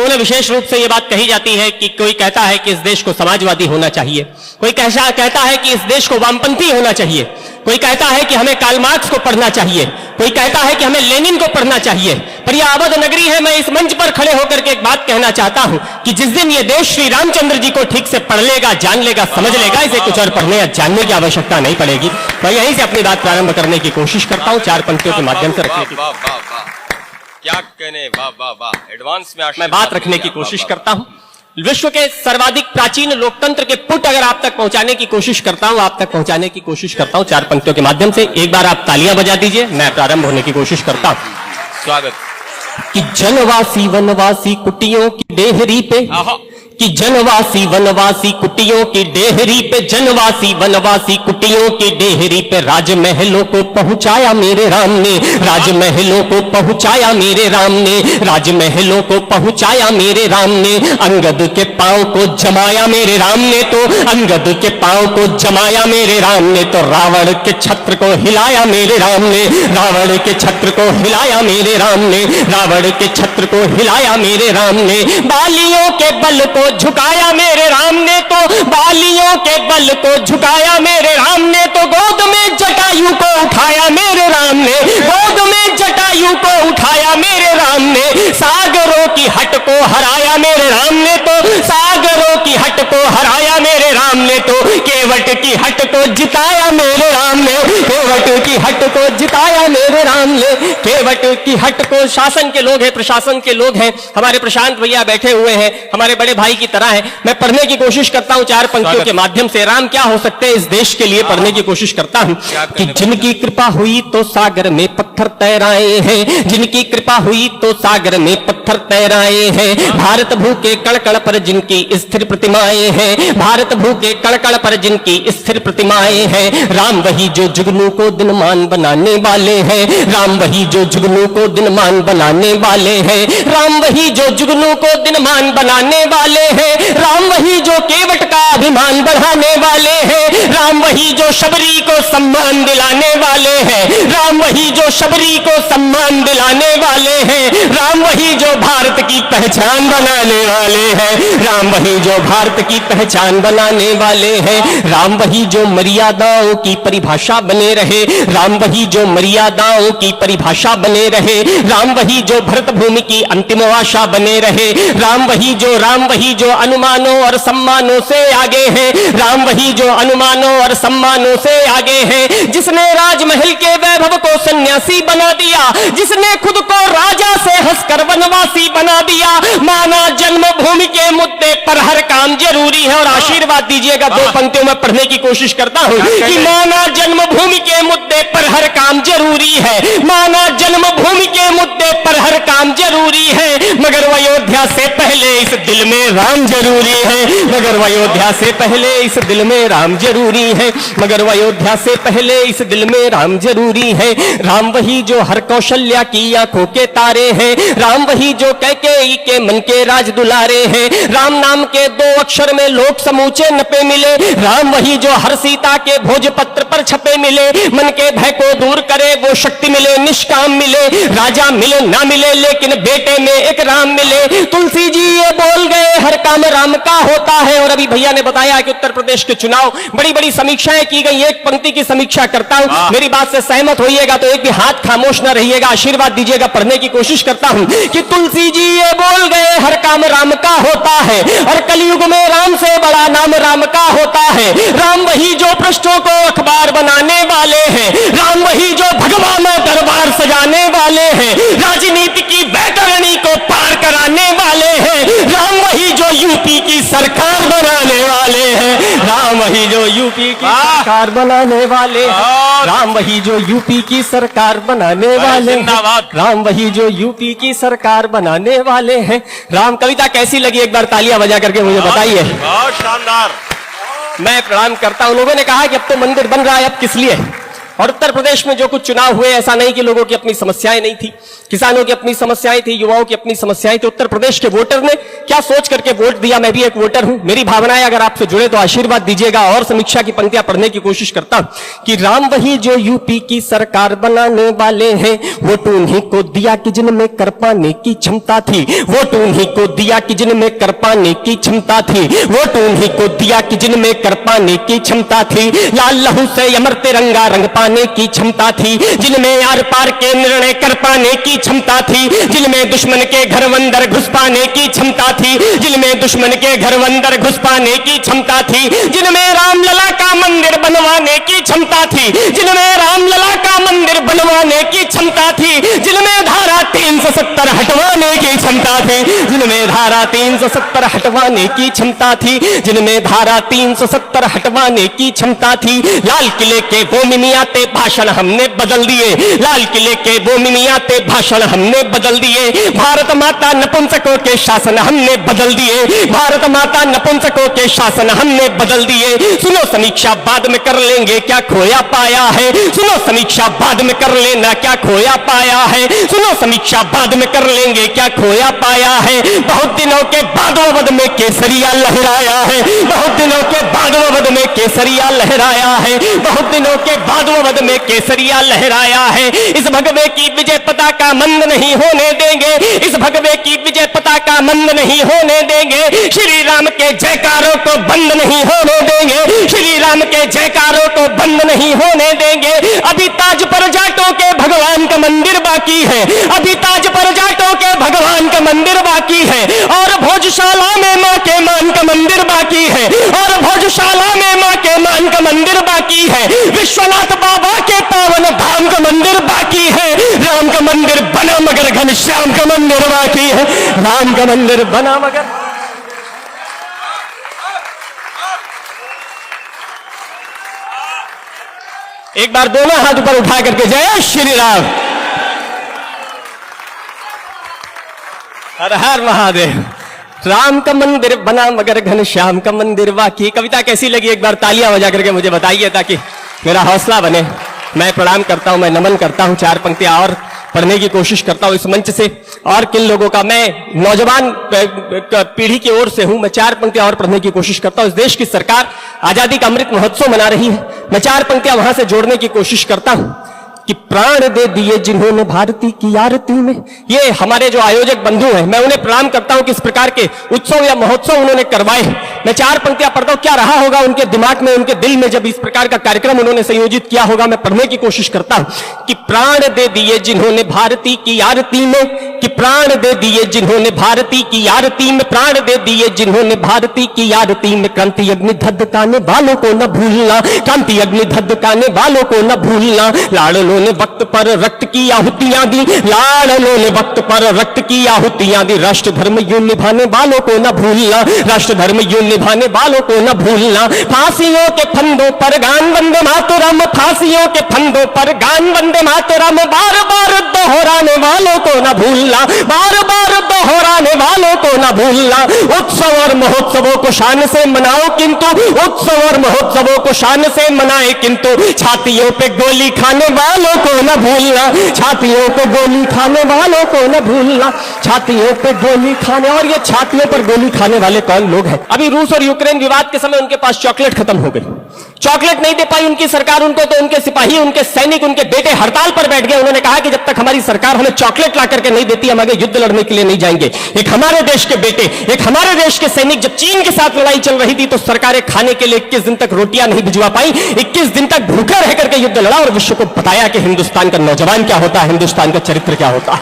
तो उन्हें विशेष रूप से यह बात कही जाती है कि कोई कहता है कि इस देश को समाजवादी होना चाहिए, कोई कहता है कि इस देश को वामपंथी होना चाहिए, कोई कहता है कि हमें कार्ल मार्क्स को पढ़ना चाहिए, कोई कहता है कि हमें लेनिन को पढ़ना चाहिए। पर यह अवध नगरी है, मैं इस मंच पर खड़े होकर के एक बात कहना चाहता हूं कि जिस दिन यह देश श्री रामचंद्र जी को ठीक से पढ़ लेगा, जान लेगा, समझ लेगा, इसे कुछ और पढ़ने या जानने की आवश्यकता नहीं पड़ेगी। मैं यहीं से अपनी बात प्रारंभ करने की कोशिश करता हूं, 4 पंक्तियों के माध्यम से रखने की क्या कहने, वाह वाह वाह, एडवांस में मैं बात रखने की कोशिश करता हूं। विश्व के सर्वाधिक प्राचीन लोकतंत्र के पुट अगर आप तक पहुंचाने की कोशिश करता हूं, आप तक पहुंचाने की कोशिश करता हूं 4 पंक्तियों के माध्यम से। एक बार आप तालियां बजा दीजिए, मैं प्रारंभ होने की कोशिश करता हूं। स्वागत। कि जनवासी वनवासी कुटियों की डेहरी पे, कि जनवासी वनवासी कुटियों की डेहरी पे, जनवासी वनवासी कुटियों की डेहरी पे राजमहलों को पहुंचाया मेरे राम ने, राजमहलों को पहुंचाया मेरे राम ने, राजमहलों को पहुंचाया मेरे राम ने। अंगद के पांव को जमाया मेरे राम ने, तो अंगद के पांव को जमाया मेरे राम ने, तो रावण के छत्र को हिलाया मेरे राम ने, रावण के छत्र को हिलाया मेरे राम ने, रावण के छत्र को हिलाया मेरे राम ने। बालियों के बल को झुकाया मेरे राम ने, तो बालियों के बल को झुकाया मेरे राम ने, तो गोद में जटायु को उठाया मेरे राम ने, गोद में जटायु को उठाया मेरे राम ने। सागरों की हट को हराया मेरे राम ने, तो सागरों की हट को हराया मेरे राम ने, तो केवट की हट को जिताया मेरे राम ने, केवट की हट को जिताया मेरे राम ने। केवट की हट को, शासन के लोग हैं, प्रशासन के लोग हैं, हमारे प्रशांत भैया बैठे हुए हैं, हमारे बड़े भाई की तरह है। मैं पढ़ने की कोशिश करता हूं 4 पंक्तियों के माध्यम से। राम क्या हो सकते हैं इस देश के लिए पढ़ने की कोशिश करता हूं कि जिनकी कृपा हुई तो सागर में पत्थर तैराए हैं, जिनकी कृपा हुई तो सागर में पत्थर तैराए हैं। भारत भू के कण-कण पर जिनकी स्थिर प्रतिमाएं हैं, भारत भू के कण-कण पर जिनकी स्थिर प्रतिमाएं हैं। राम वही जो जुगनू को दिनमान बनाने वाले हैं, राम वही जो जुगनू को दिनमान बनाने वाले हैं, राम वही जो जुगनू को दिनमान बनाने वाले हैं। राम वही जो केवट का अभिमान बढ़ाने वाले हैं, राम वही जो शबरी को सम्मान दिलाने वाले हैं, राम वही जो शबरी को सम्मान दिलाने वाले हैं। राम वही जो भारत की पहचान बनाने वाले हैं, राम वही जो भारत की पहचान बनाने वाले हैं। राम वही जो मर्यादाओं की परिभाषा बने रहे, राम वही जो मर्यादाओं की परिभाषा बने रहे। राम वही जो भरत भूमि की अंतिम आशा बने रहे, राम वही जो अनुमानों और सम्मानों से आगे है, राम वही जो अनुमानों और सम्मानों से आगे है। जिसने राजमहल के वैभव को सन्यासी बना दिया, जिसने खुद को राजा से हंसकर वनवासी बना दिया। माना जन्मभूमि के मुद्दे पर हर काम जरूरी है, और आशीर्वाद दीजिएगा 2 पंक्तियों में पढ़ने की कोशिश करता हूं कि माना जन्मभूमि के मुद्दे पर हर काम जरूरी है, माना जन्मभूमि के मुद्दे पर हर काम जरूरी है। मगर अयोध्या से पहले इस दिल में राम जरूरी है, मगर अयोध्या से पहले इस दिल में राम जरूरी है, मगर अयोध्या से पहले इस दिल में राम जरूरी है। राम वही जो हर कौशल्या की आंखों के तारे हैं, राम वही जो कैकेयी के मन के राज दुलारे हैं। राम नाम के 2 अक्षर में लोग समूचे नपे मिले, राम वही जो हर सीता के भोजपत्र पर छपे मिले। मन के भय को दूर करे वो शक्ति मिले, निष्काम मिले, राजा मिले ना मिले, लेकिन बेटे में एक राम मिले। तुलसी जी ये बोल गए हर काम राम का होता है। और अभी भैया ने बताया कि उत्तर प्रदेश के चुनाव बड़ी बड़ी समीक्षाएं की गई। एक पंक्ति की समीक्षा करता हूं, मेरी बात से सहमत होइएगा तो एक भी हाथ खामोश न रहिएगा, आशीर्वाद दीजिएगा। पढ़ने की कोशिश करता हूं कि तुलसी जी ये बोल गए हर काम राम का होता है, और कलयुग में राम से बड़ा नाम राम का होता है। राम वही जो पृष्ठों को अखबार बनाने वाले हैं, राम वही जो भगवान में दरबार सजाने वाले हैं, राजनीति की बैतरणी को पार कराने वाले हैं। राम वही जो यूपी की सरकार बनाने वाले हैं, राम वही जो यूपी की सरकार बनाने वाले हैं, राम वही जो यूपी की सरकार बनाने वाले हैं, राम वही जो यूपी की सरकार बनाने वाले हैं। राम कविता कैसी लगी एक बार तालियां बजा करके मुझे बताइए। बहुत शानदार। मैं प्रणाम करता हूं। लोगों ने कहा कि अब तो मंदिर बन रहा है, अब किस लिए? और उत्तर प्रदेश में जो कुछ चुनाव हुए, ऐसा नहीं कि लोगों की अपनी समस्याएं नहीं थी। किसानों की अपनी समस्याएं थी, युवाओं की अपनी समस्याएं थी। उत्तर प्रदेश के वोटर ने क्या सोच करके वोट दिया, मैं भी एक वोटर हूं। मेरी भावनाएं अगर आपसे जुड़े तो आशीर्वाद दीजिएगा। और समीक्षा की पंक्तियां पढ़ने की कोशिश करता हूं कि राम वही जो यूपी की सरकार बनाने वाले हैं, वोट उन्हीं को दिया कि जिनमें कर पाने की क्षमता थी, वोट उन्हीं को दिया कि जिनमें कर पाने की क्षमता थी, वोट उन्हीं को दिया कि जिनमें कर पाने की क्षमता थी। लाल लहू से अमर तिरंगा रंग पाने की क्षमता थी, जिनमें आर पार के निर्णय कर पाने की क्षमता थी, जिनमें दुश्मन के घर अंदर घुस पाने की क्षमता थी, जिनमें दुश्मन के घर अंदर घुस पाने की क्षमता थी, जिनमें रामलला का मंदिर बनवाने की क्षमता थी, जिनमें रामलला का मंदिर बनवाने की क्षमता थी, जिनमें धारा 370 हटवाने की क्षमता थी, जिनमें धारा 370 हटवाने की क्षमता थी, जिनमें धारा 370 हटवाने की क्षमता थी। लाल किले के वो मिमियाते भाषण हमने बदल दिए, लाल किले के वो मिमियाते भाषण हमने बदल दिए। भारत माता नपुंसकों के शासन हमने बदल दिए, भारत माता नपुंसकों के शासन हमने बदल दिए। सुनो समीक्षा बाद में कर लेंगे क्या खोया पाया है, सुनो समीक्षा बाद में कर लेना क्या खोया पाया है, सुनो समीक्षा बाद में कर लेंगे क्या खोया पाया है। बहुत दिनों के बाद अवध में केसरिया लहराया है, बहुत दिनों के बाद अवध में केसरिया लहराया है, बहुत दिनों के बाद अवध में केसरिया लहराया है। इस भगवे की विजय पताका मंद नहीं होने देंगे, इस भगवे की विजय पताका मंद नहीं होने देंगे। श्री राम के जयकारों को बंद नहीं होने देंगे, श्री राम के जयकारों को बंद नहीं होने देंगे। अभी ताज पर जाटों के भगवान का मंदिर बाकी है, अभी ताज पर जाटों के भगवान का मंदिर बाकी है, और भोजशाला में मां के मान का मंदिर बाकी है, और भोजशाला में मां के मान का मंदिर बाकी है। विश्वनाथ बाबा के पावन धाम का मंदिर बाकी है। राम का मंदिर बना मगर घनश्याम का मंदिर बाकी है, राम का मंदिर बना मगर। एक बार दोनों हाथ ऊपर उठा करके जय श्री राम, हर हर महादेव। राम का मंदिर बना मगर घनश्याम का मंदिर बाकी। कविता कैसी लगी एक बार तालियां बजा करके मुझे बताइए ताकि मेरा हौसला बने। मैं प्रणाम करता हूं, मैं नमन करता हूं। चार पंक्तियां और पढ़ने की कोशिश करता हूं इस मंच से। और किन लोगों का, मैं नौजवान पीढ़ी की ओर से हूं, मैं चार पंक्तियां और पढ़ने की कोशिश करता हूं। इस देश की सरकार आजादी का अमृत महोत्सव मना रही है, मैं चार पंक्तियां वहां से जोड़ने की कोशिश करता हूं कि प्राण दे दिए जिन्होंने भारती की आरती में। ये हमारे जो आयोजक बंधु हैं, मैं उन्हें प्रणाम करता हूं कि इस प्रकार के उत्सव या महोत्सव उन्होंने करवाए। मैं चार पंक्तियां पढ़ता हूं, क्या रहा होगा उनके दिमाग में, उनके दिल में जब इस प्रकार का कार्यक्रम उन्होंने संयोजित किया होगा। मैं पढ़ने की कोशिश करता हूं कि प्राण दे दिए जिन्होंने भारती की आरती में, कि प्राण दे दिए जिन्होंने भारती की आरती में, प्राण दे दिए जिन्होंने भारती की आरती में। क्रांति अग्नि धधकाने वालों को न भूलना, क्रांति अग्नि धधकाने वालों को न भूलना। लाड़लों ने वक्त पर रक्त की आहुतियां दी, लाड़लों ने वक्त पर रक्त की आहुतियां दी। राष्ट्र धर्म यूं निभाने वालों को न भूलना, राष्ट्र धर्म यूं निभाने वालों को न भूलना। फांसियों के फंदों पर गान वंदे मातरम, फांसियों के फंदों पर गान वंदे मातरम। बार बार दोहराने वालों को न भूलना, बार बार दोहराने वालों को न भूलना। उत्सव और महोत्सवों को शान से मनाओ, किंतु उत्सव और महोत्सवों को शान से मनाए, किंतु छातियों पे गोली खाने वालों को न भूलना, छातियों पे गोली खाने वालों को न भूलना, छातियों पे गोली खाने। और ये छातियों पर गोली खाने वाले कौन लोग हैं? अभी रूस और यूक्रेन विवाद के समय उनके पास चॉकलेट खत्म हो गई, चॉकलेट नहीं दे पाई उनकी सरकार उनको, तो उनके सिपाही, उनके सैनिक, उनके बेटे हड़ताल पर बैठ गए। उन्होंने कहा कि जब तक हमारी सरकार हमें चॉकलेट ला करके नहीं देती, हम आगे युद्ध लड़ने के लिए नहीं जाएंगे। एक हमारे देश के बेटे, एक हमारे देश के सैनिक जब चीन के साथ लड़ाई चल रही थी तो सरकारें खाने के लिए 21 दिन तक रोटियां नहीं भिजवा पाई, 21 दिन तक भूखा रह करके युद्ध लड़ा और विश्व को बताया कि हिंदुस्तान का नौजवान क्या होता है, हिंदुस्तान का चरित्र क्या होता है।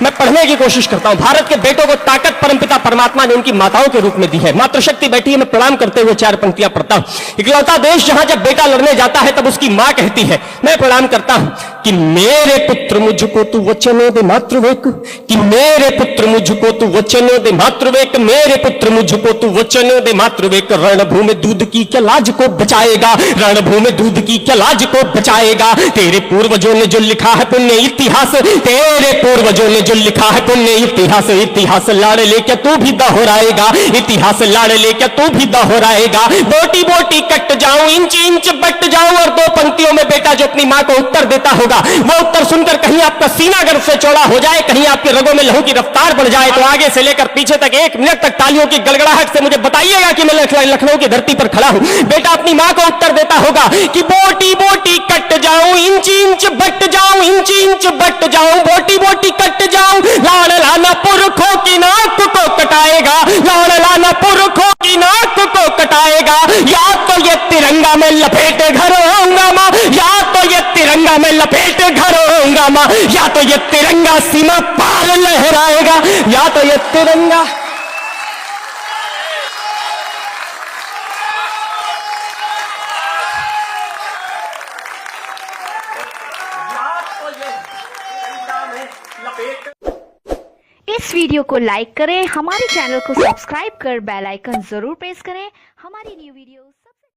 मैं पढ़ने की कोशिश करता हूं। भारत के बेटों को ताकत परमपिता परमात्मा ने उनकी माताओं के रूप में दी है, मातृशक्ति बैठी है। मैं प्रणाम करते हुए चार पंक्तियां पढ़ता हूं। इकलौता देश जहां जब बेटा लड़ने जाता है तब उसकी मां कहती है, मैं प्रणाम करता हूं कि मेरे पुत्र मुझको तू वचनों दे मातृवेक, कि मेरे पुत्र मुझको तू वचनों दे मातृवेक, मेरे पुत्र मुझको तू वचनों दे मातृवेक। रणभूमि दूध की क्या लाज को बचाएगा, रणभूमि दूध की क्या लाज को बचाएगा। तेरे पूर्वजों ने जो लिखा है पुण्य इतिहास, तेरे पूर्वजों ने जो लिखा है पुण्य इतिहास, इतिहास लाड़ लेके तू भी दोहराएगा, इतिहास लाड़ लेके तू भी दोहराएगा। बोटी बोटी कट जाऊं, इंच इंच बट जाऊं। और दो पंक्तियों में बेटा जो अपनी मां को उत्तर देता होगा होगा। वो उत्तर सुनकर कहीं आपका सीना गर्व से चौड़ा हो जाए, कहीं आपके रगों में लहू की रफ्तार बढ़ जाए, तो आगे से लेकर पीछे तक 1 मिनट तक तालियों की गड़गड़ाहट से मुझे बताइएगा कि मैं लखनऊ की धरती पर खड़ा हूं। बेटा अपनी मां को उत्तर देता होगा कि बोटी बोटी कट जाऊं, इंच इंच बट जाऊं, इंच इंच बट जाऊं, बोटी बोटी कट जाऊं, लाड़ लाना पुरखों की नाक को कटाएगा, लाड़ लाना पुरखों की नाक को कटाएगा। या तो ये तिरंगा में लपेट घर होऊंगा मां, या तो ये तिरंगा में लपेट घर होऊंगा मां, या तो ये तिरंगा सीमा पार लहराएगा, या तो ये तिरंगा। इस वीडियो को लाइक करें, हमारे चैनल को सब्सक्राइब कर बेल आइकन जरूर प्रेस करें हमारी न्यू वीडियोस